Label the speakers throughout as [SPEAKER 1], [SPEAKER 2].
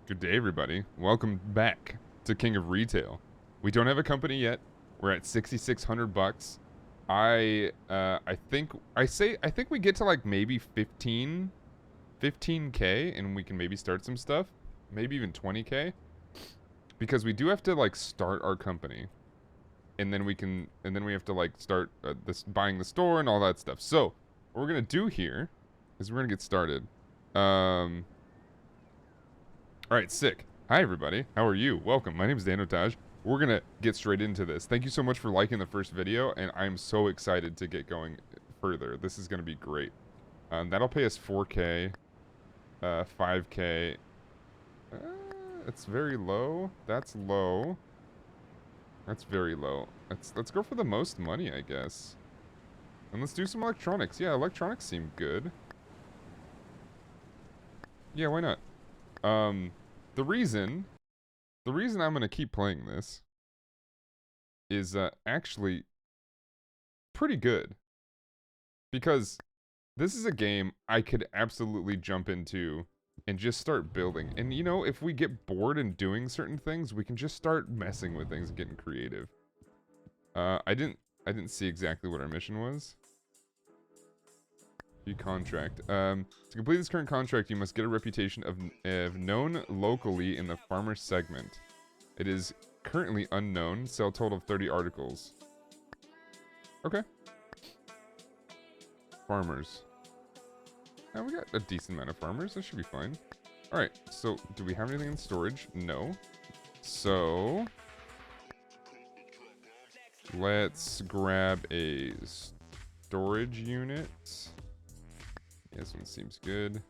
[SPEAKER 1] Good day, everybody. Welcome back to King of Retail. We don't have a company yet. We're at 6,600 bucks. I think we get to like maybe 15k and we can maybe start some stuff. Maybe even 20k. Because we do have to like start our company. And then we have to like start buying the store and all that stuff. So, what we're going to do here is we're going to get started. Alright, sick. Hi, everybody. How are you? Welcome. My name is Danotage. We're going to get straight into this. Thank you so much for liking the first video, and I'm so excited to get going further. This is going to be great. That'll pay us 4k, 5k. It's very low. That's low. That's very low. Let's go for the most money, I guess. And let's do some electronics. Yeah, electronics seem good. Yeah, why not? The reason I'm gonna keep playing this is actually pretty good. Because this is a game I could absolutely jump into and just start building. And you know, if we get bored in doing certain things, we can just start messing with things and getting creative. I didn't see exactly what our mission was. Contract. To complete this current contract, you must get a reputation of known locally in the farmer segment. It is currently unknown. Sell total of 30 articles. Okay. Farmers. Now we got a decent amount of farmers. That should be fine. Alright, so do we have anything in storage? No. So let's grab a storage unit. This one seems good.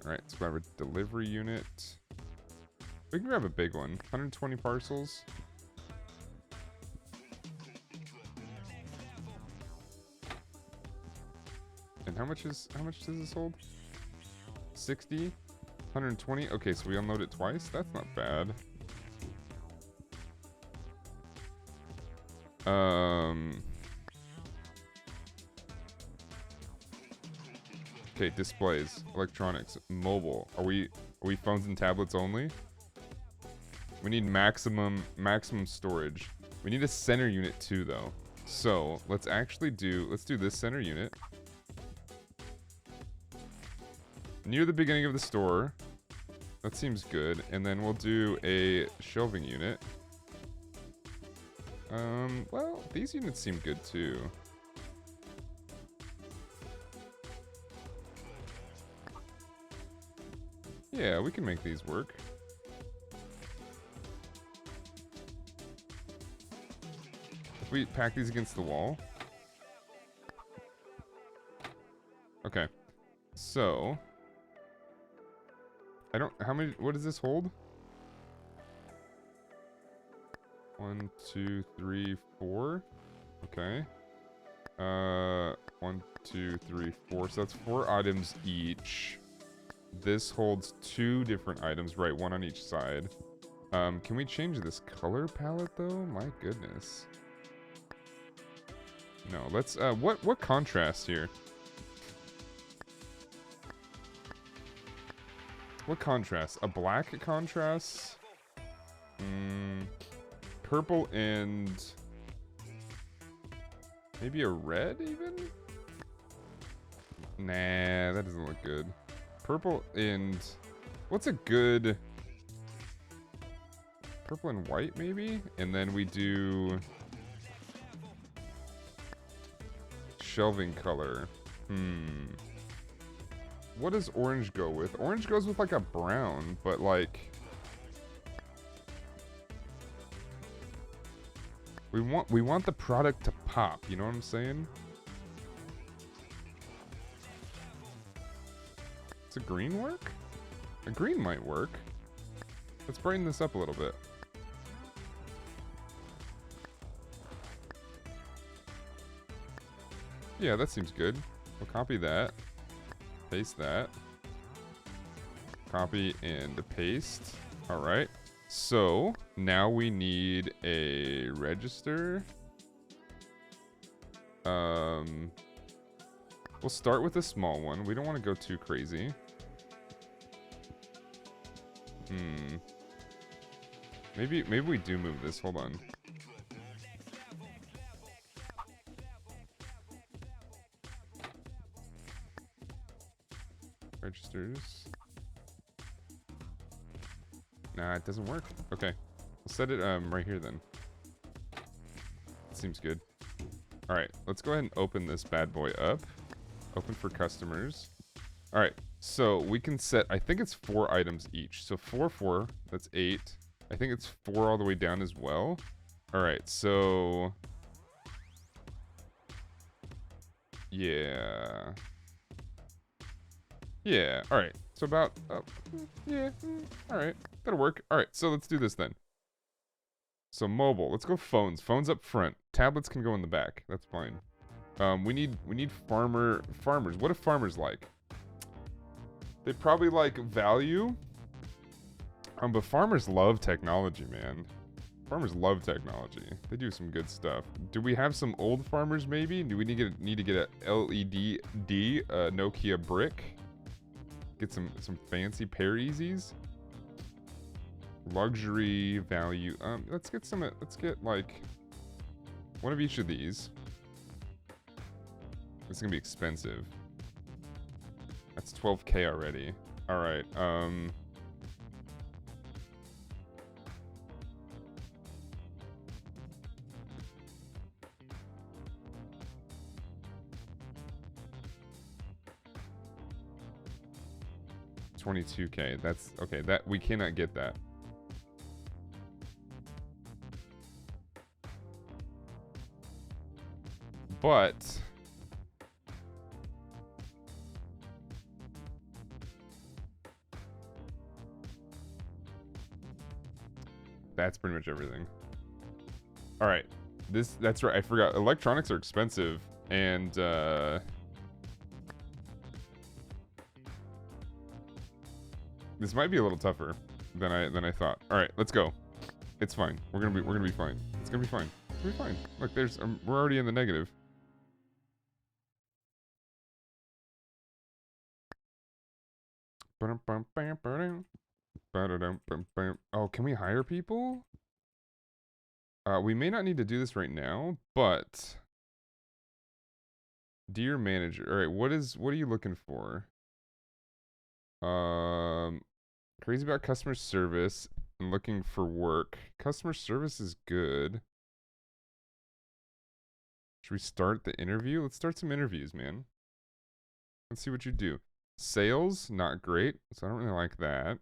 [SPEAKER 1] Alright, let's grab a delivery unit. We can grab a big one. 120 parcels. And how much does this hold? 60? 120? Okay, so we unload it twice? That's not bad. Okay, displays, electronics, mobile. Are we phones and tablets only? We need maximum storage. We need a center unit too, though. So let's do this center unit near the beginning of the store. That seems good. And then we'll do a shelving unit. Well, these units seem good too. Yeah, we can make these work. If we pack these against the wall. Okay. So. What does this hold? 1, 2, 3, 4. Okay. 1, 2, 3, 4. So that's 4 items each. This holds 2 different items, right? 1 on each side. Can we change this color palette though? My goodness. No, let's what contrast here? What contrast? A black contrast? Purple and maybe a red even? Nah, that doesn't look good. Purple and what's a good purple and white maybe? And then we do shelving color. What does orange go with? Orange goes with like a brown, but like we want the product to pop, you know what I'm saying? Does a green work? A green might work. Let's brighten this up a little bit. Yeah, that seems good. We'll copy that. Paste that. Copy and paste. Alright. So, now we need a register. We'll start with a small one. We don't want to go too crazy. Maybe we do move this. Hold on. Registers. Nah, it doesn't work. Okay. We'll set it right here then. Seems good. Alright, let's go ahead and open this bad boy up. Open for customers. Alright, so we can set, I think it's 4 items each. So 4, 4, that's 8. I think it's 4 all the way down as well. Alright, so... Yeah. Yeah, alright. So about, yeah, alright. That'll work. Alright, so let's do this then. So mobile, let's go phones. Phones up front. Tablets can go in the back. That's fine. We need farmers. What do farmers like? They probably like value. But farmers love technology, man. Farmers love technology. They do some good stuff. Do we have some old farmers maybe? Do we need to get a LED Nokia brick? Get some fancy Pair-Easies? Luxury value. Let's get like one of each of these. It's gonna be expensive. That's 12K already. All right. $22K. That's okay. That we cannot get that. But that's pretty much everything. All right. That's right. I forgot. Electronics are expensive and this might be a little tougher than I thought. All right, let's go. It's fine. We're gonna be fine. It's gonna be fine. It's gonna be fine. Look, there's we're already in the negative. Oh, can we hire people? We may not need to do this right now, but dear manager. All right, what are you looking for? Crazy about customer service and looking for work. Customer service is good. Should we start the interview? Let's start some interviews, man. Let's see what you do. Sales, not great, so I don't really like that.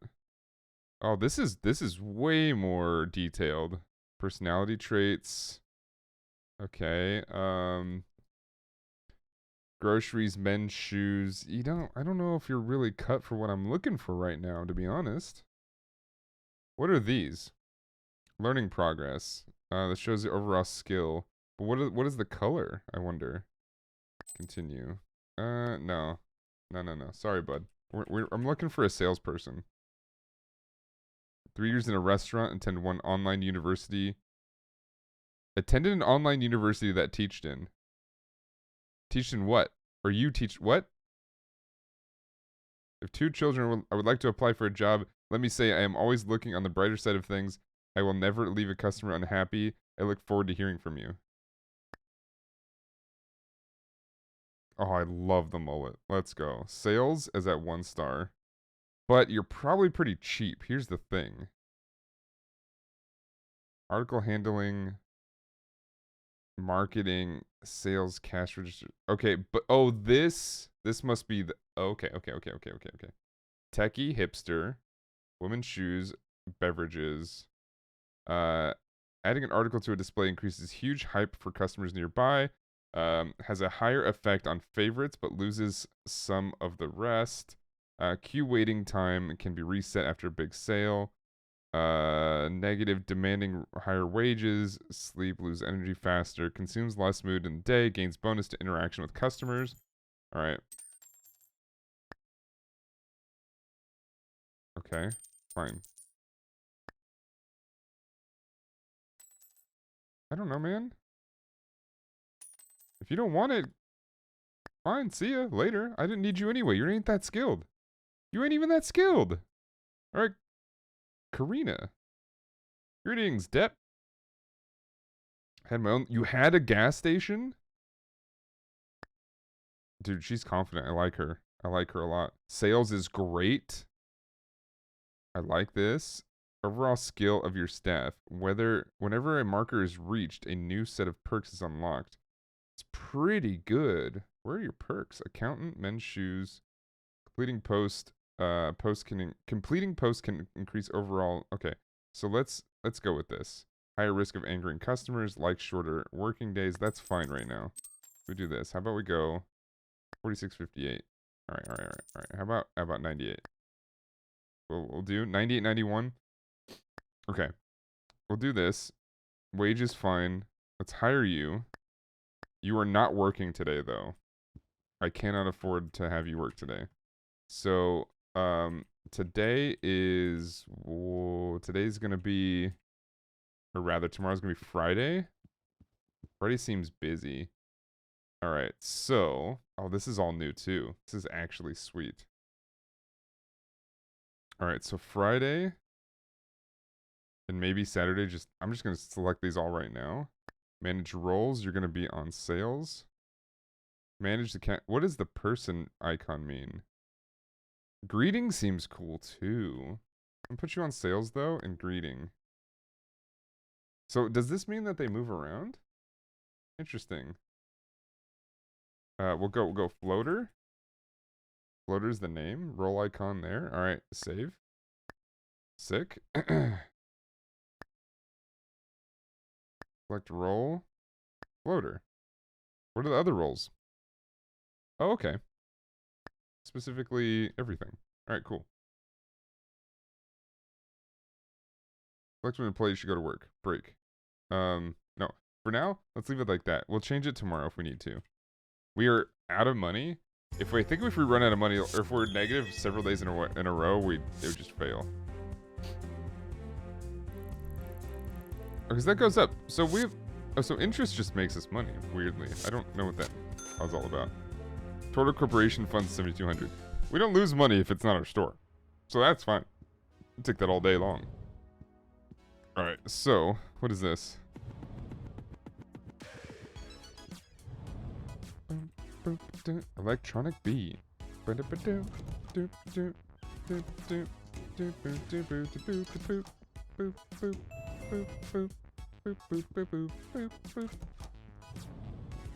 [SPEAKER 1] Oh, this is way more detailed. Personality traits. Okay. Groceries, men's shoes. I don't know if you're really cut for what I'm looking for right now, to be honest. What are these? Learning progress. That shows the overall skill. But what is the color, I wonder? Continue. No. No. Sorry, bud. I'm looking for a salesperson. 3 years in a restaurant, attended one online university. Attended an online university that teached in. Teached in what? Or you teach what? If 2 children I would like to apply for a job, let me say I am always looking on the brighter side of things. I will never leave a customer unhappy. I look forward to hearing from you. Oh, I love the mullet. Let's go. Sales is at 1 star. But you're probably pretty cheap. Here's the thing. Article handling, marketing, sales, cash register. Okay, but oh, this must be the okay. Techie, hipster, women's shoes, beverages. Adding an article to a display increases huge hype for customers nearby. Has a higher effect on favorites, but loses some of the rest. Queue waiting time can be reset after a big sale. Negative, demanding higher wages, sleep, lose energy faster, consumes less mood in the day, gains bonus to interaction with customers. All right. Okay, fine. I don't know, man. If you don't want it, Fine, see ya later. I didn't need you anyway. You ain't that skilled. You ain't even that skilled. All right, Karina. Greetings, Depp. Had my own. You had a gas station? Dude, she's confident. I like her. I like her a lot. Sales is great. I like this. Overall skill of your staff. Whenever a marker is reached, a new set of perks is unlocked. It's pretty good. Where are your perks? Accountant, men's shoes, completing post. Completing post can increase overall. Okay, so let's go with this. Higher risk of angering customers, like shorter working days. That's fine right now. We do this. How about we go 46.58. All right. How about 98? We'll do 98.91. Okay, we'll do this. Wage is fine. Let's hire you. You are not working today, though. I cannot afford to have you work today. So, today is today's gonna be, or rather, tomorrow's gonna be Friday. Friday seems busy. All right, so this is all new too. This is actually sweet. All right, so Friday and maybe Saturday. I'm just gonna select these all right now. Manage roles. You're gonna be on sales. Manage the what does the person icon mean? Greeting seems cool too. I'm gonna put you on sales though and greeting. So does this mean that they move around? Interesting. We'll go floater. Floater's the name. Role icon there. All right, save. Sick. Select role. Floater. What are the other roles? Oh, okay. Specifically everything. All right, cool. Select when employees should go to work. Break. No. For now, let's leave it like that. We'll change it tomorrow if we need to. We are out of money. If we run out of money, or if we're negative several days in a row, it would just fail. Because that goes up. So so interest just makes us money. Weirdly, I don't know what that was all about. Total corporation funds 7,200. We don't lose money if it's not our store, so that's fine. We'll take that all day long. All right. So what is this? Electronic bee.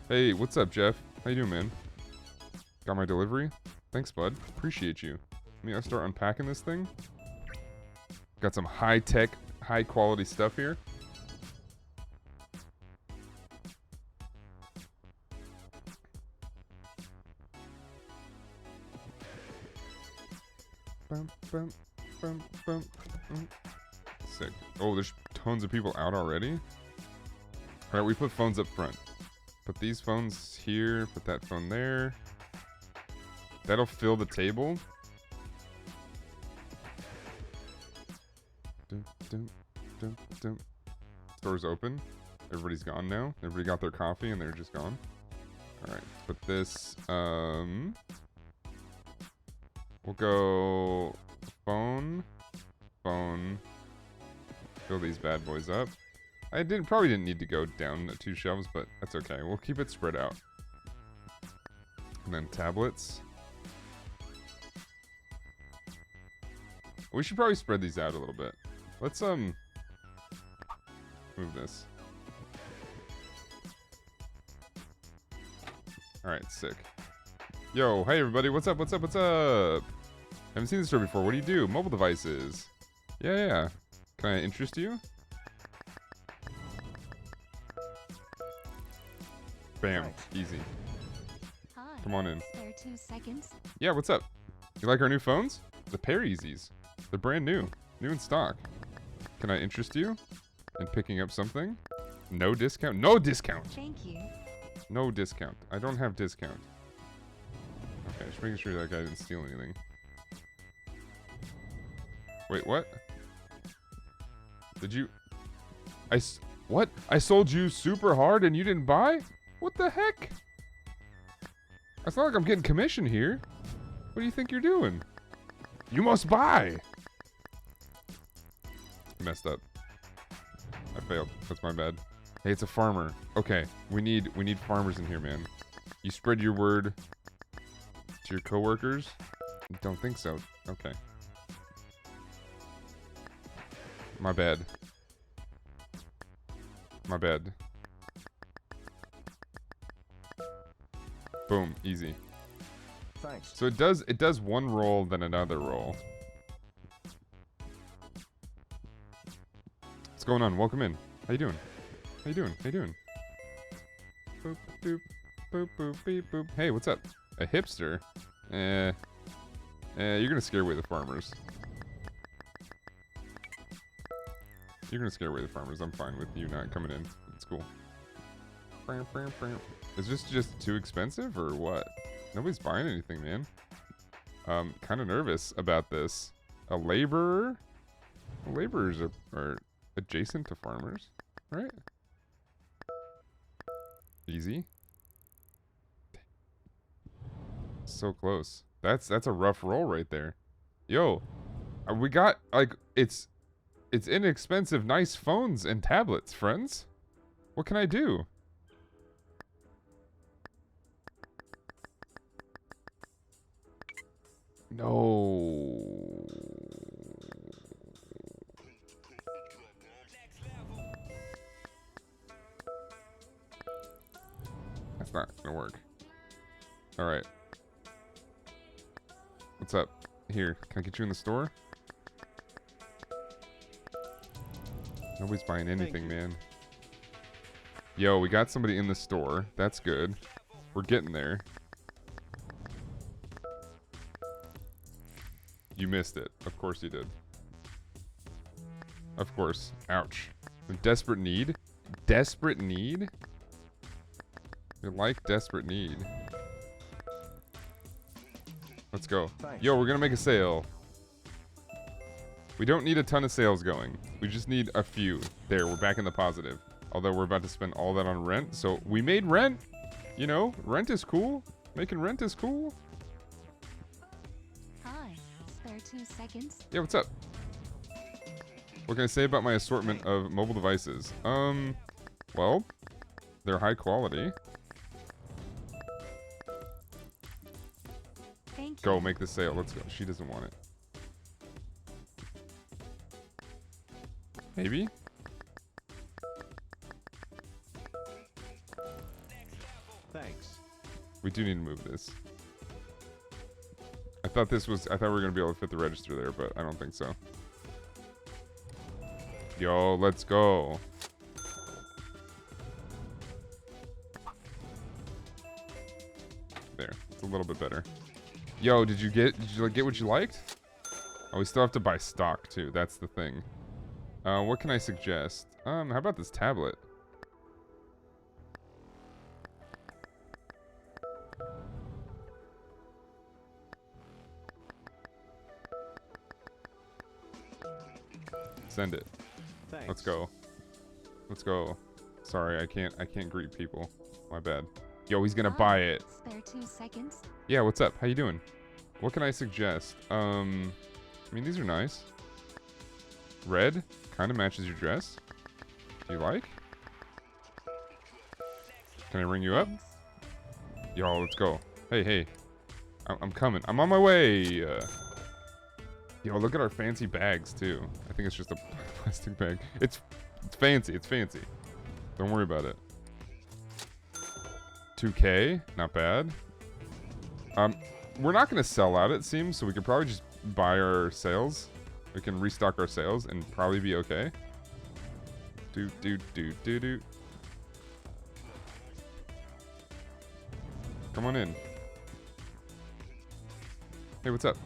[SPEAKER 1] Hey, what's up, Jeff? How you doing, man? Got my delivery? Thanks, bud. Appreciate you. Let me start unpacking this thing. Got some high-tech, high-quality stuff here. Sick. Oh, there's tons of people out already. All right, we put phones up front. Put these phones here. Put that phone there. That'll fill the table. Store's open. Everybody's gone now. Everybody got their coffee and they're just gone. All right, put this. We'll go phone. Fill these bad boys up. I probably didn't need to go down 2 shelves, but that's okay. We'll keep it spread out. And then tablets. We should probably spread these out a little bit. Let's move this. All right, sick. Yo, hey everybody, what's up? Haven't seen this store before. What do you do? Mobile devices. Yeah. Can I interest you? Bam, easy.
[SPEAKER 2] Hi.
[SPEAKER 1] Come on in.
[SPEAKER 2] Spare 2 seconds.
[SPEAKER 1] Yeah, what's up? You like our new phones? The Pariezies. They're brand new in stock. Can I interest you in picking up something? No discount? No discount!
[SPEAKER 2] Thank you.
[SPEAKER 1] No discount. I don't have discount. Okay, just making sure that guy didn't steal anything. Wait, what? Did you... What? I sold you super hard and you didn't buy? What the heck? It's not like I'm getting commission here. What do you think you're doing? You must buy. Messed up. I failed. That's my bad. Hey, it's a farmer. Okay, we need farmers in here, man. You spread your word to your coworkers? Don't think so. Okay. My bad. My bad. Boom, easy.
[SPEAKER 3] Thanks.
[SPEAKER 1] So it does one roll then another roll. What's going on? Welcome in. How you doing? How you doing? How you doing? Boop doop boop boop beep boop. Hey, what's up? A hipster? You're gonna scare away the farmers. You're gonna scare away the farmers. I'm fine with you not coming in. It's cool. Is this just too expensive or what? Nobody's buying anything, man. Kind of nervous about this. A laborer? Laborers are adjacent to farmers, right? Easy. So close. That's a rough roll right there. Yo, we got like it's inexpensive, nice phones and tablets, friends. What can I do? No. That's not gonna work. All right. What's up? Here, can I get you in the store? Nobody's buying anything, man. Yo, we got somebody in the store. That's good. We're getting there. You missed it. Of course you did. Of course. Ouch. A desperate need? Desperate need? We like desperate need. Let's go.
[SPEAKER 3] Thanks.
[SPEAKER 1] Yo, we're gonna make a sale. We don't need a ton of sales going. We just need a few. There, we're back in the positive. Although we're about to spend all that on rent. So we made rent. You know, rent is cool. Making rent is cool.
[SPEAKER 2] Hi. Spare 2 seconds.
[SPEAKER 1] Yeah, what's up? What can I say about my assortment of mobile devices? Well, they're high quality.
[SPEAKER 2] Thank you.
[SPEAKER 1] Go, make the sale. Let's go. She doesn't want it. Maybe?
[SPEAKER 3] Thanks.
[SPEAKER 1] We do need to move this. I thought we were gonna be able to fit the register there, but I don't think so. Yo, let's go. There, it's a little bit better. Yo, did you get what you liked? Oh, we still have to buy stock too. That's the thing. What can I suggest? How about this tablet? Send it.
[SPEAKER 3] Thanks.
[SPEAKER 1] Let's go. Let's go. Sorry, I can't greet people. My bad. Yo, he's gonna buy it.
[SPEAKER 2] Spare 2 seconds.
[SPEAKER 1] Yeah, what's up? How you doing? What can I suggest? I mean, these are nice. Red kind of matches your dress. Do you like? Can I ring you up?
[SPEAKER 2] Thanks.
[SPEAKER 1] Yo, let's go. Hey. I'm coming. I'm on my way. Yo, look at our fancy bags, too. I think it's just a plastic bag. It's fancy. It's fancy. Don't worry about it. 2K. Not bad. We're not going to sell out, it seems, so we could probably just buy our sales. We can restock our sales and probably be okay. Do. Come on in. Hey, what's up?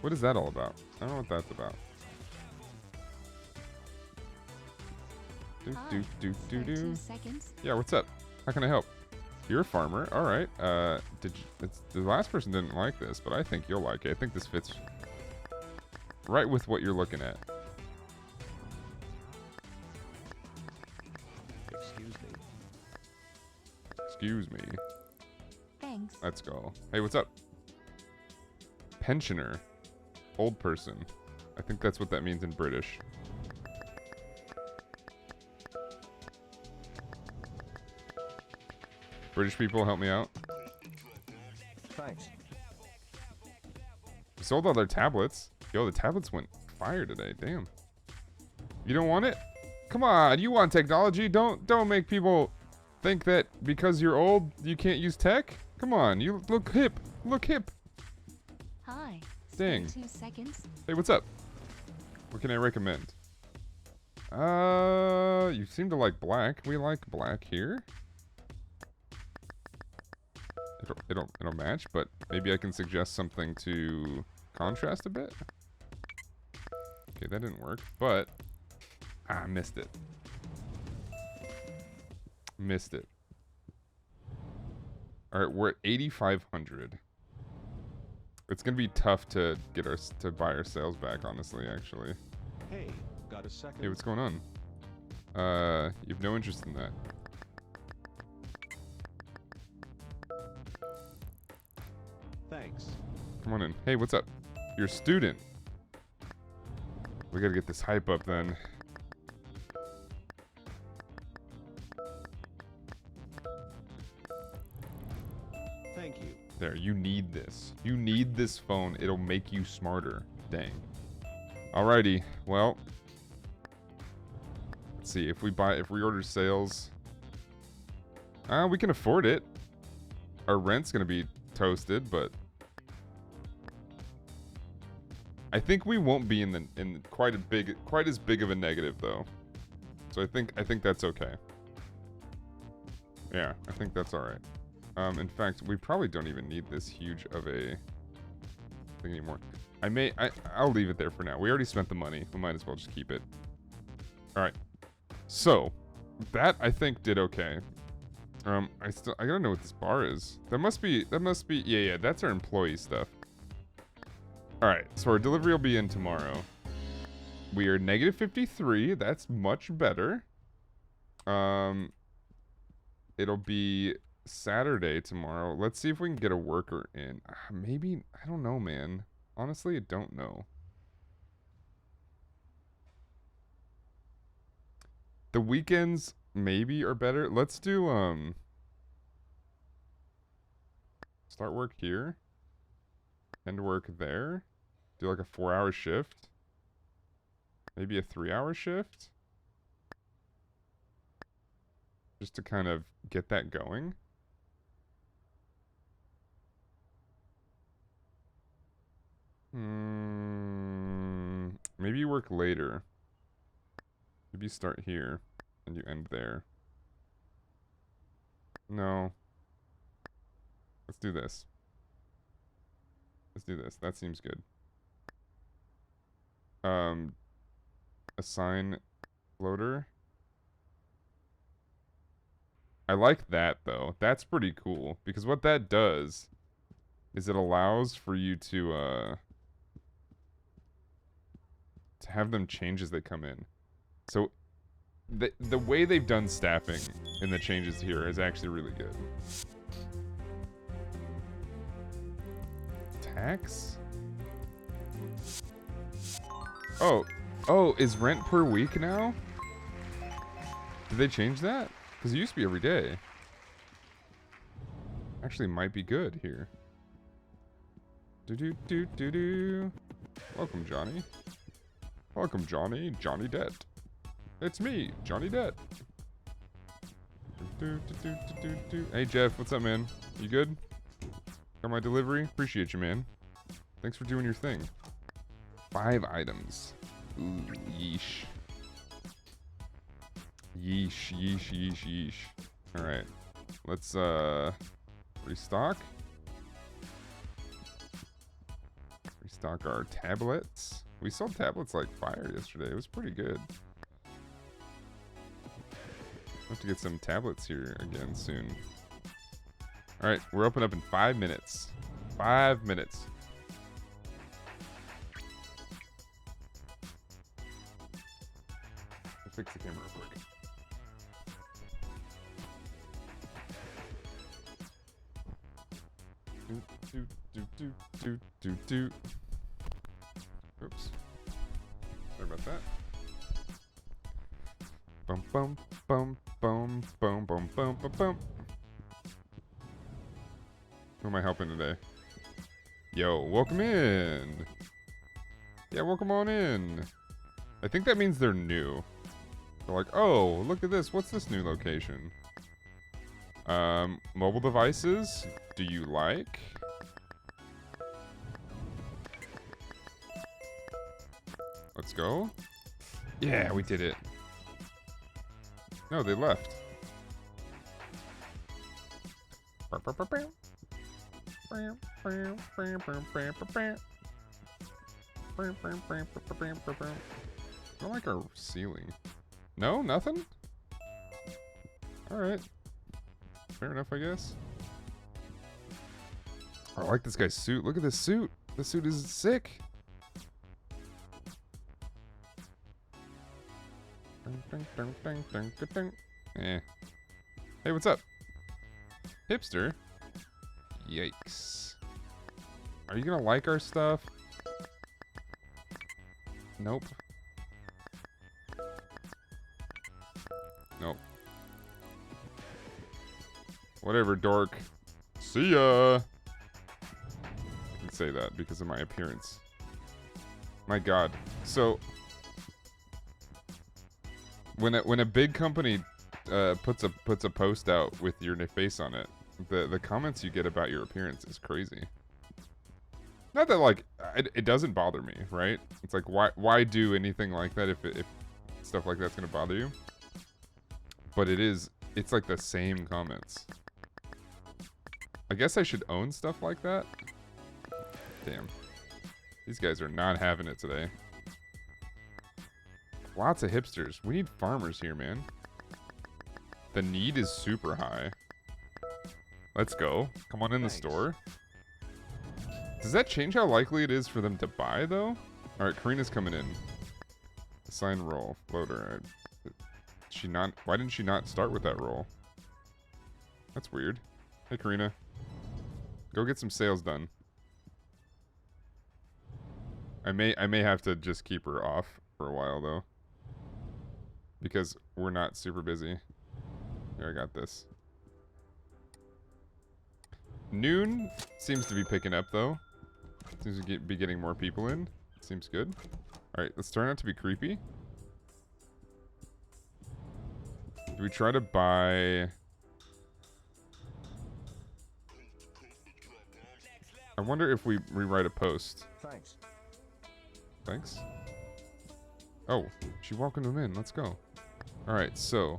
[SPEAKER 1] What is that all about? I don't know what that's about.
[SPEAKER 2] Hi. Spare 2 seconds.
[SPEAKER 1] Yeah, what's up? How can I help? You're a farmer. All right. The last person didn't like this, but I think you'll like it. I think this fits right with what you're looking at.
[SPEAKER 3] Excuse me.
[SPEAKER 1] Excuse me. Let's go. Hey, what's up? Pensioner. Old person. I think that's what that means in British. British people, help me out.
[SPEAKER 3] Thanks.
[SPEAKER 1] We sold all their tablets. Yo, the tablets went fire today. Damn. You don't want it? Come on, you want technology. Don't make people think that because you're old, you can't use tech. Come on, you look hip. Look hip.
[SPEAKER 2] Hi.
[SPEAKER 1] Dang.
[SPEAKER 2] 2 seconds.
[SPEAKER 1] Hey, what's up? What can I recommend? You seem to like black. We like black here. It'll match, but maybe I can suggest something to contrast a bit. Okay, that didn't work, but I missed it. Missed it. All right, we're at 8,500. It's gonna be tough to get our to buy our sales back, honestly. Actually.
[SPEAKER 3] Hey, got a second?
[SPEAKER 1] Hey, what's going on? You have no interest in that.
[SPEAKER 3] Thanks.
[SPEAKER 1] Come on in. Hey, what's up? You're a student. We gotta get this hype up then.
[SPEAKER 3] Thank you.
[SPEAKER 1] There, you need this. You need this phone. It'll make you smarter. Dang. Alrighty, well. Let's see, if we order sales. We can afford it. Our rent's gonna be toasted, but I think we won't be in quite as big of a negative though. So I think that's okay. Yeah, I think that's alright. In fact, we probably don't even need this huge of a thing anymore. I'll leave it there for now. We already spent the money. We might as well just keep it. Alright. So, that I think did okay. I gotta know what this bar is. That must be, yeah, that's our employee stuff. Alright, so our delivery will be in tomorrow. We are negative 53. That's much better. It'll be Saturday tomorrow. Let's see if we can get a worker in. Maybe, I don't know, man. Honestly, I don't know. The weekends maybe are better. Let's do, start work here. End work there. Do like a 4-hour shift. Maybe a 3-hour shift. Just to kind of get that going. Maybe you work later. Maybe you start here and you end there. No. Let's do this. Let's do this. That seems good. Assign floater. I like that though. That's pretty cool because what that does is it allows for you to have them change as they come in. So the way they've done staffing in the changes here is actually really good. Tax? Oh, is rent per week now? Did they change that? Because it used to be every day. Actually might be good here. Do. Welcome, Johnny. Welcome, Johnny. Johnny Debt. It's me, Johnny Debt. Hey, Jeff. What's up, man? You good? Got my delivery? Appreciate you, man. Thanks for doing your thing. 5 items. Ooh, yeesh. Yeesh. Alright. Let's, restock. Restock our tablets. We sold tablets like fire yesterday. It was pretty good. I'll have to get some tablets here again soon. Alright, we're open up in 5 minutes. 5 minutes. I'll fix the camera real quick. do. Oops. Sorry about that. Bum bum bum bum bum bum bum bum bum. Who am I helping today? Yo, welcome in. Yeah, welcome on in. I think that means they're new. They're like, oh, look at this. What's this new location? Mobile devices. Do you like? Let's go. Yeah, we did it. No, they left. I don't like our ceiling. No, nothing? Alright. Fair enough, I guess. I like this guy's suit. Look at this suit. This suit is sick. Eh. Hey, what's up? Hipster? Yikes. Are you gonna like our stuff? Nope. Nope. Whatever, dork. See ya! I can say that because of my appearance. My god. So, when a big company puts a post out with your face on it, the comments you get about your appearance is crazy. Not that like it doesn't bother me, right? It's like why do anything like that if stuff like that's gonna bother you? But it's like the same comments. I guess I should own stuff like that. Damn, these guys are not having it today. Lots of hipsters. We need farmers here, man. The need is super high. Let's go. Come on in the store. Does that change how likely it is for them to buy, though? All right, Karina's coming in. Assign role. Floater. Why didn't she not start with that role? That's weird. Hey, Karina. Go get some sales done. I may have to just keep her off for a while, though. Because we're not super busy. Here, I got this. Noon seems to be picking up, though. Seems to be getting more people in. Seems good. Alright, let's try not to be creepy. Do we try to buy... I wonder if we rewrite a post.
[SPEAKER 3] Thanks.
[SPEAKER 1] Thanks. Oh, she welcomed him in. Let's go. Alright, so...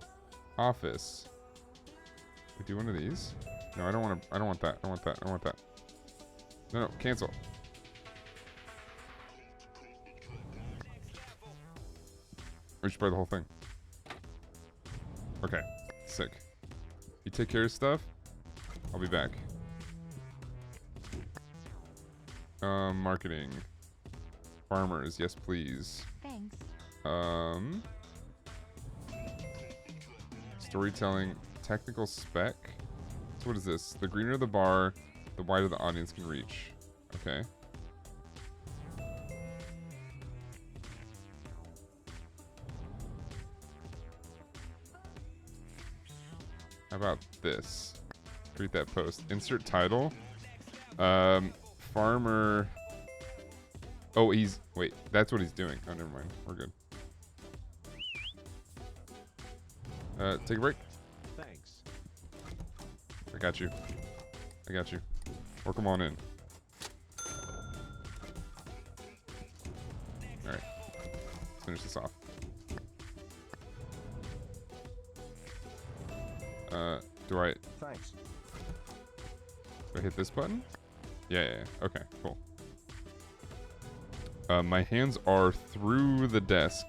[SPEAKER 1] Office. We do one of these. No, I don't want to. I don't want that. I want that. I want that. No, no, cancel. We should buy the whole thing. Okay, sick. You take care of stuff. I'll be back. Marketing. Farmers, yes please.
[SPEAKER 2] Thanks.
[SPEAKER 1] Storytelling, technical spec. So what is this? The greener the bar, the wider the audience can reach. Okay. How about this? Create that post. Insert title. Farmer. Oh, wait, that's what he's doing. Oh, never mind. We're good. Take a break.
[SPEAKER 3] Thanks.
[SPEAKER 1] I got you. I got you. Or come on in. Alright. Let's finish this off. Do I
[SPEAKER 3] Thanks.
[SPEAKER 1] hit this button? Yeah. Okay, cool. My hands are through the desk.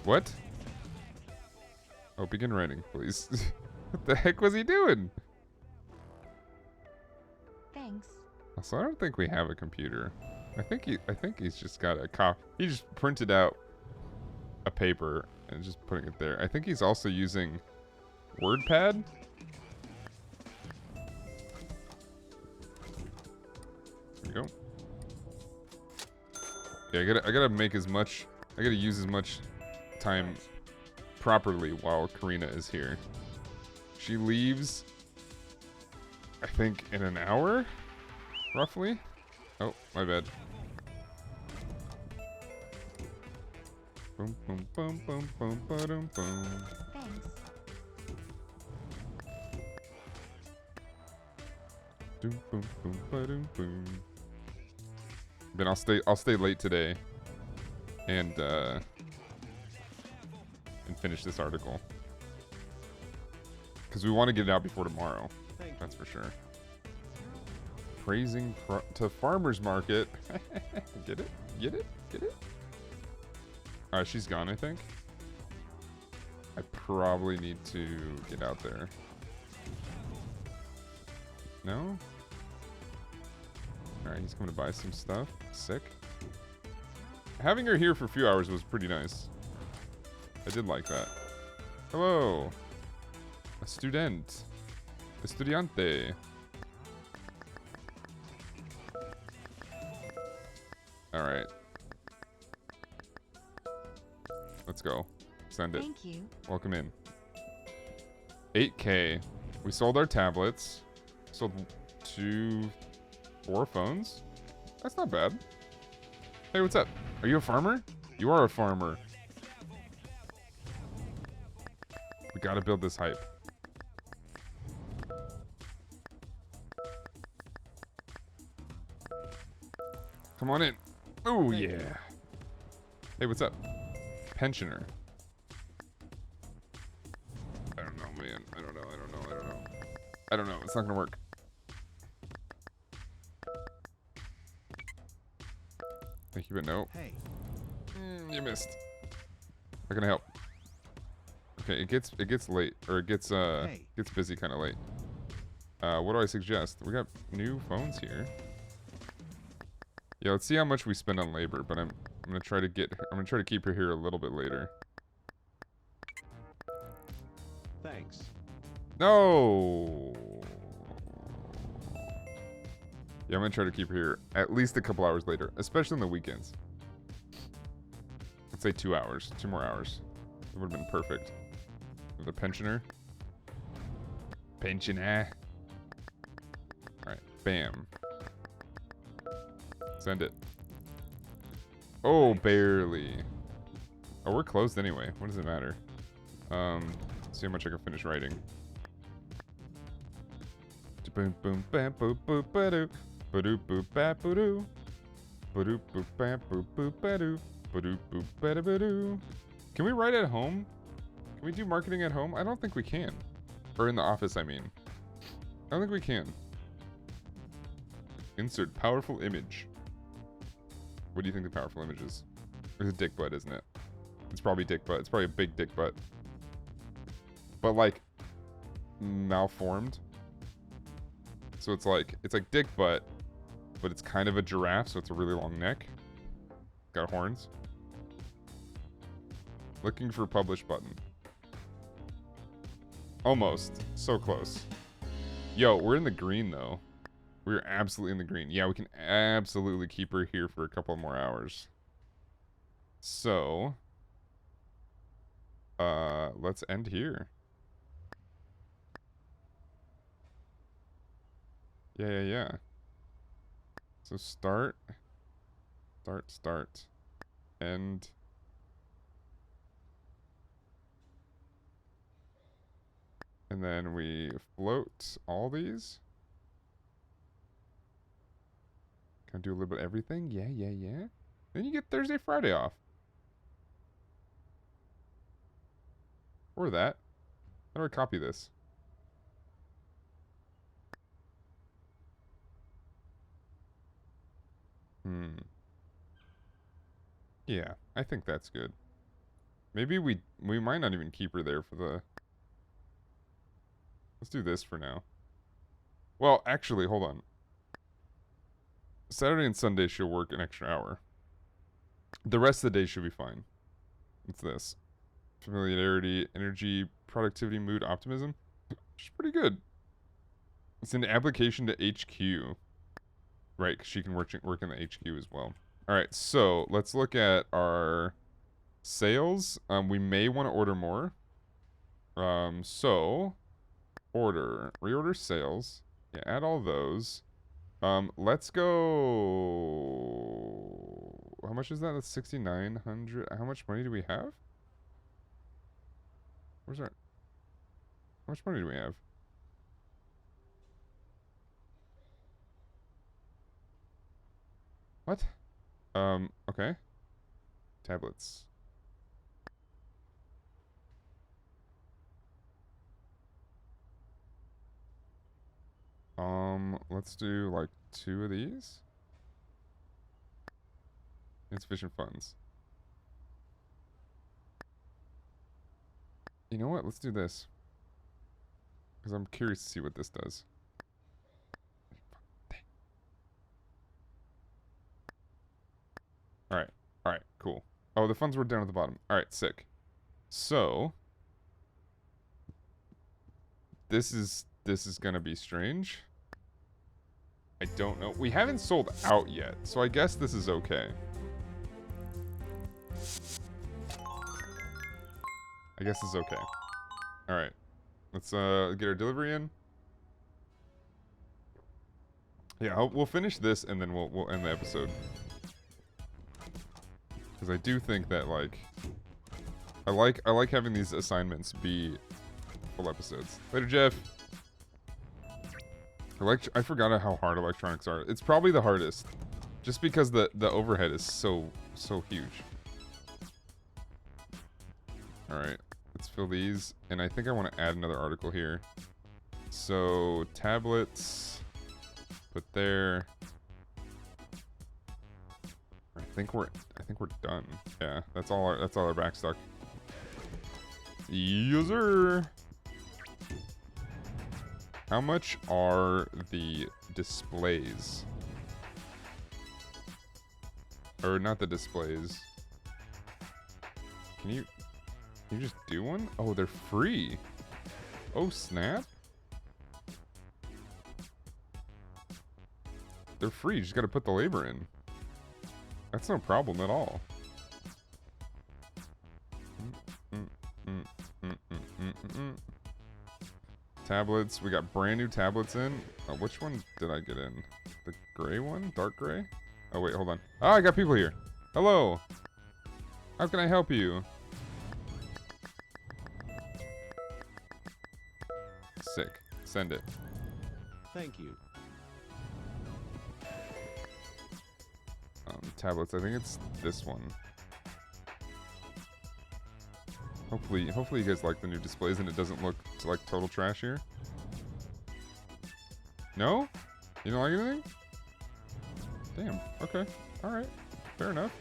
[SPEAKER 1] What? Oh, begin writing, please. What the heck was he doing?
[SPEAKER 2] Thanks.
[SPEAKER 1] So I don't think we have a computer. I think he's just got a copy. He just printed out a paper and just putting it there. I think he's also using WordPad. we go. Yeah, I gotta make as much. I gotta use as much time properly while Karina is here. She leaves, I think, in an hour, roughly. Oh, my bad. Boom, boom, boom, boom, boom, boom, boom.
[SPEAKER 2] Thanks.
[SPEAKER 1] Doom, boom, boom, ba-doom, boom. Then I'll stay late today, and finish this article because we want to get it out before tomorrow.
[SPEAKER 3] Thank
[SPEAKER 1] That's for sure. Praising to farmers market. Get it? Get it? Get it? Alright, she's gone, I think. I probably need to get out there. No? Alright, he's coming to buy some stuff. Sick. Having her here for a few hours was pretty nice. I did like that. Hello. A student. Estudiante. Alright. Let's go. Send it.
[SPEAKER 2] Thank you.
[SPEAKER 1] Welcome in. 8K. We sold our tablets. Sold 4 phones. That's not bad. Hey, what's up? Are you a farmer? You are a farmer. We gotta build this hype. Come on in. Oh, yeah. Hey, what's up? Pensioner. I don't know, man. I don't know. I don't know. It's not gonna work. Thank you, but no.
[SPEAKER 3] Hey.
[SPEAKER 1] You missed. How can I help? Okay, it gets late, or it gets busy kind of late. What do I suggest? We got new phones here. Yeah, let's see how much we spend on labor, but I'm gonna try to keep her here a little bit later.
[SPEAKER 3] Thanks.
[SPEAKER 1] No. Yeah, I'm gonna try to keep her here at least a couple hours later, especially on the weekends. Let's say 2 hours, 2 more hours. It would have been perfect. With a pensioner. Pensioner. Alright, bam. Send it. Oh, barely. Oh, we're closed anyway. What does it matter? See how much I can finish writing. Boom boom bam boop boop ba-doo. Ba-doo boop ba ba-doo. Ba-doo boop ba boop boop ba-doo. Ba-doo boop ba-da-ba-doo. Can we write at home? Can we do marketing at home? I don't think we can. Or in the office, I mean. I don't think we can. Insert powerful image. What do you think the powerful image is? It's a dick butt, isn't it? It's probably dick butt. It's probably a big dick butt. But like malformed. So it's like dick butt, but it's kind of a giraffe, so it's a really long neck. Got horns. Looking for publish button. Almost. So close. Yo, we're in the green though. We're absolutely in the green. Yeah, we can absolutely keep her here for a couple more hours. So, let's end here. Yeah. So start, end. And then we float all these. Can I do a little bit of everything? Yeah. Then you get Thursday, Friday off. Or that. How do I copy this? Yeah, I think that's good. Maybe we might not even keep her there for the... Let's do this for now. Well, actually, hold on. Saturday and Sunday she'll work an extra hour. The rest of the day should be fine. What's this? Familiarity, energy, productivity, mood, optimism. She's pretty good. It's an application to HQ. Right, 'cause she can work in the HQ as well. All right, so let's look at our sales. We may want to order more. So reorder sales. Yeah, add all those. Let's go. How much is that? That's 6,900. How much money do we have? Where's our? How much money do we have? What? Okay. Tablets. Let's do like 2 of these. Insufficient funds. You know what? Let's do this. Because I'm curious to see what this does. Alright. Alright, cool. Oh, the funds were down at the bottom. Alright, sick. So this is gonna be strange. I don't know. We haven't sold out yet, so I guess this is okay. I guess it's okay. Alright. Let's get our delivery in. Yeah, we'll finish this and then we'll end the episode. Because I do think that like I like having these assignments be full episodes. Later, Jeff. I forgot how hard electronics are. It's probably the hardest, just because the overhead is so huge. All right, let's fill these, and I think I want to add another article here. So tablets, put there. I think we're done. Yeah, that's all our back stock. User. How much are the displays? Or not the displays. Can you just do one? Oh, they're free. Oh, snap. They're free. You just gotta put the labor in. That's no problem at all. Tablets. We got brand new tablets in. Which one did I get in? The gray one? Dark gray? Oh, wait, hold on. Oh, I got people here. Hello. How can I help you? Sick. Send it.
[SPEAKER 3] Thank you.
[SPEAKER 1] Tablets. I think it's this one. Hopefully you guys like the new displays and it doesn't look like total trash here. No? You don't like anything? Damn. Okay. Alright. Fair enough.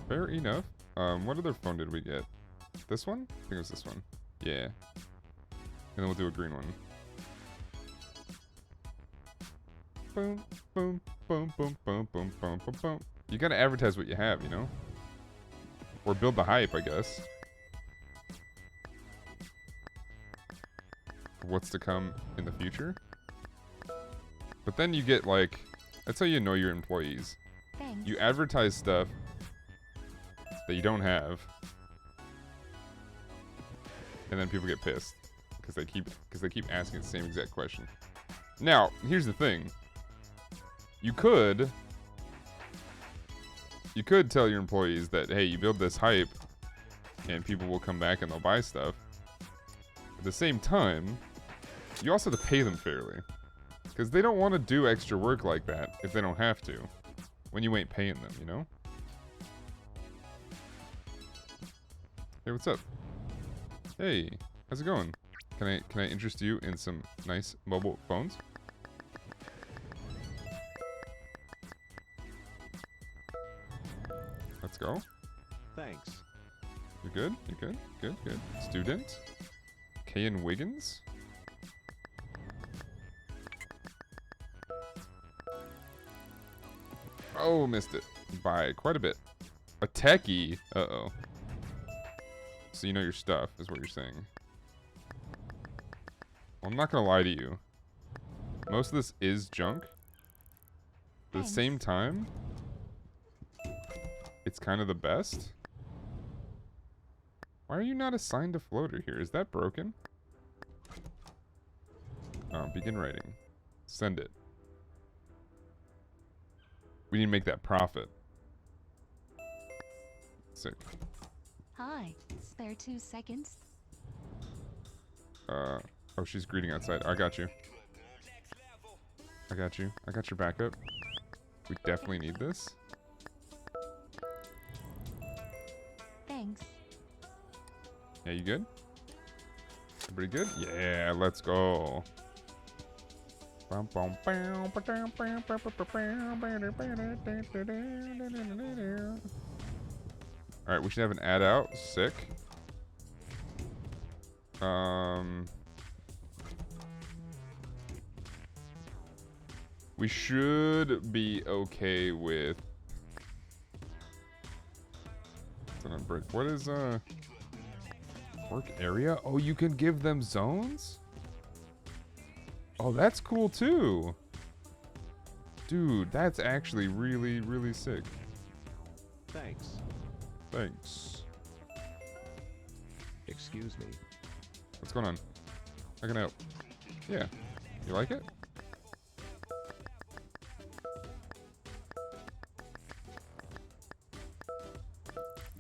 [SPEAKER 1] Fair enough. What other phone did we get? This one? I think it was this one. Yeah. And then we'll do a green one. Boom, boom, boom, boom, boom, boom, boom, boom, boom. You gotta advertise what you have, you know? Or build the hype, I guess. What's to come in the future. But then you get like, that's how you know your employees.
[SPEAKER 2] Thanks.
[SPEAKER 1] You advertise stuff that you don't have, and then people get pissed because they keep asking the same exact question. Now, here's the thing. You could tell your employees that, hey, you build this hype and people will come back and they'll buy stuff. At the same time, you also have to pay them fairly. Because they don't want to do extra work like that if they don't have to. When you ain't paying them, you know? Hey, what's up? Hey, how's it going? Can I interest you in some nice mobile phones? Let's go.
[SPEAKER 3] Thanks.
[SPEAKER 1] You good? You good? Good, good. Student? Kayan Wiggins? Oh, missed it. By quite a bit. A techie? Uh-oh. So you know your stuff, is what you're saying. Well, I'm not gonna lie to you. Most of this is junk. At the
[SPEAKER 2] Thanks.
[SPEAKER 1] same time, it's kind of the best. Why are you not assigned a floater here? Is that broken? Oh, begin writing. Send it. We need to make that profit. Sick.
[SPEAKER 2] Hi. Spare 2 seconds?
[SPEAKER 1] Oh, she's greeting outside. I got you. I got you. I got your backup. We definitely need this.
[SPEAKER 2] Thanks.
[SPEAKER 1] Yeah, you good? Everybody good? Yeah, let's go. Alright, we should have an ad out. Sick. We should be okay with... What is, work area? Oh, you can give them zones? Oh, that's cool too. Dude, that's actually really, really sick.
[SPEAKER 3] Thanks.
[SPEAKER 1] Thanks.
[SPEAKER 3] Excuse me.
[SPEAKER 1] What's going on? I can help. Yeah. You like it?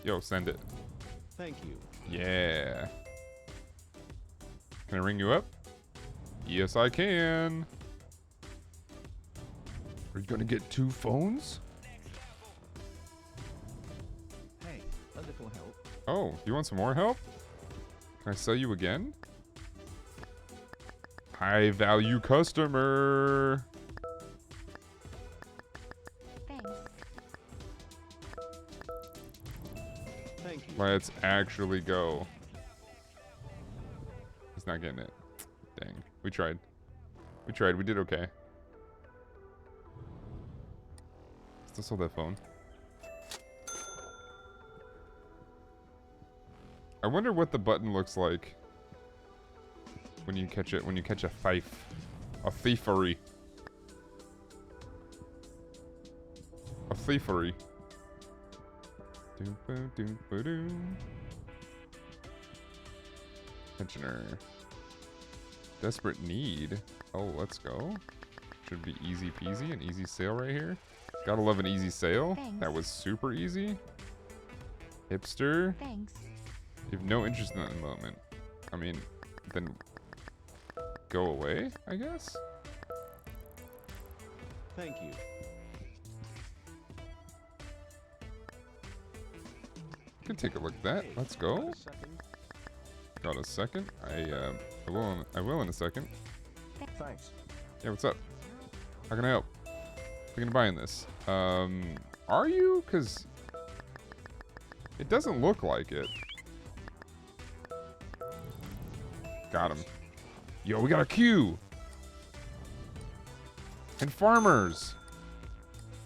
[SPEAKER 1] Yo, send it.
[SPEAKER 3] Thank you.
[SPEAKER 1] Yeah. Can I ring you up? Yes, I can. Are you gonna get 2 phones?
[SPEAKER 3] Hey, a little help.
[SPEAKER 1] Oh, you want some more help? Can I sell you again? High value customer.
[SPEAKER 2] Thanks.
[SPEAKER 3] Thank you.
[SPEAKER 1] Let's actually go. He's not getting it. Dang. We tried. We tried. We did okay. Still sold that phone. I wonder what the button looks like when you catch it. When you catch a thief, a thiefery, a thiefery. Pensioner. Desperate need. Oh, let's go. Should be easy peasy. An easy sale right here. Gotta love an easy sale.
[SPEAKER 2] Thanks.
[SPEAKER 1] That was super easy. Hipster.
[SPEAKER 2] Thanks.
[SPEAKER 1] You have no interest in that at the moment. I mean, then go away, I guess?
[SPEAKER 3] Thank you.
[SPEAKER 1] Can take a look at that.
[SPEAKER 3] Hey,
[SPEAKER 1] Let's
[SPEAKER 3] got
[SPEAKER 1] go.
[SPEAKER 3] a second?
[SPEAKER 1] Got a second? I will in a second.
[SPEAKER 3] Thanks.
[SPEAKER 1] Yeah, what's up? How can I help? Thinking of buying this. Are you? Cause it doesn't look like it. Got him. Yo, we got a queue. And farmers.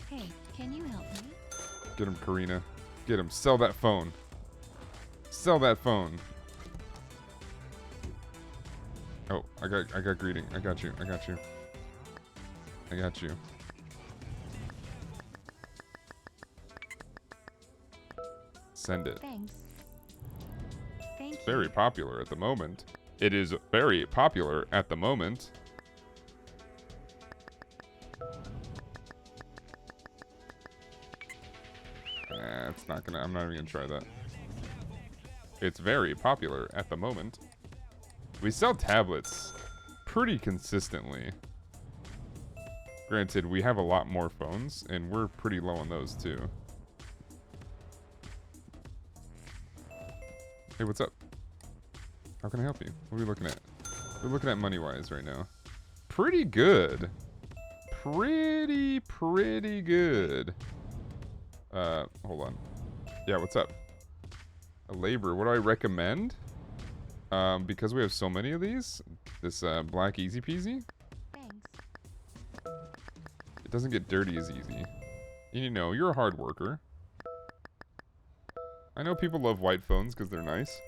[SPEAKER 2] Hey, can you help me?
[SPEAKER 1] Get him, Karina. Get him. Sell that phone. Sell that phone. Oh, I got greeting. I got you. I got you. I got you. Send it.
[SPEAKER 2] Thanks. Thank you.
[SPEAKER 1] Very popular at the moment. It is very popular at the moment. It's not gonna. I'm not even gonna try that. It's very popular at the moment. We sell tablets pretty consistently. Granted, we have a lot more phones, and we're pretty low on those too. Hey, what's up? How can I help you? What are we looking at? We're looking at money-wise right now. Pretty good. Pretty good. Hold on. Yeah, what's up? A labor. What do I recommend? Because we have so many of these, this black easy peasy,
[SPEAKER 2] Thanks.
[SPEAKER 1] it doesn't get dirty as easy. And you know, you're a hard worker. I know people love white phones because they're nice.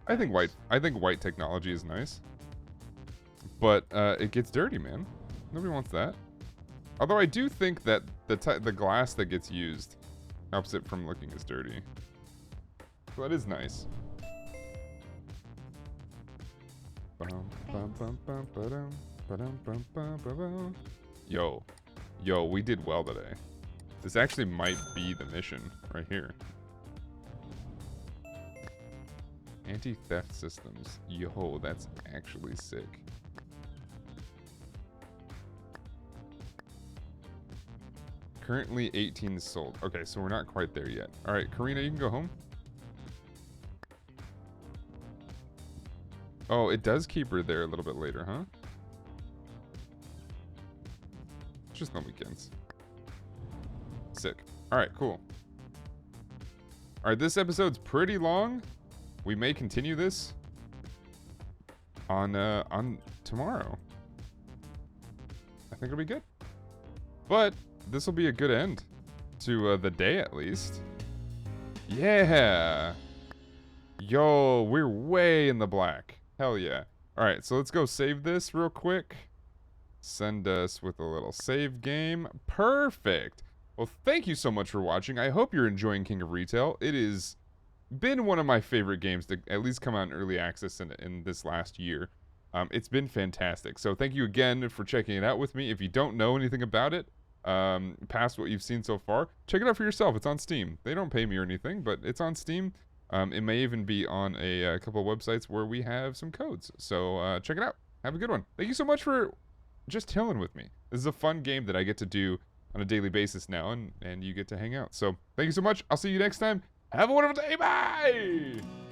[SPEAKER 1] I think white technology is nice. But it gets dirty, man. Nobody wants that. Although I do think that the glass that gets used helps it from looking as dirty. So that is nice. Yo, we did well today. This actually might be the mission right here. Anti-theft systems. Yo, that's actually sick. Currently 18 sold. Okay, so we're not quite there yet. All right, Karina, you can go home. Oh, it does keep her there a little bit later, huh? Just on weekends. Sick. All right, cool. All right, this episode's pretty long. We may continue this on tomorrow. I think it'll be good. But this will be a good end to the day, at least. Yeah. Yo, we're way in the black. Hell yeah. All right, so let's go save this real quick. Send us with a little save game. Perfect. Well, thank you so much for watching. I hope you're enjoying King of Retail. It has been one of my favorite games to at least come out in early access in this last year. It's been fantastic. So thank you again for checking it out with me. If you don't know anything about it, past what you've seen so far, check it out for yourself. It's on Steam. They don't pay me or anything, but it's on Steam. It may even be on a couple of websites where we have some codes. So check it out. Have a good one. Thank you so much for just chilling with me. This is a fun game that I get to do on a daily basis now, and you get to hang out. So thank you so much. I'll see you next time. Have a wonderful day. Bye!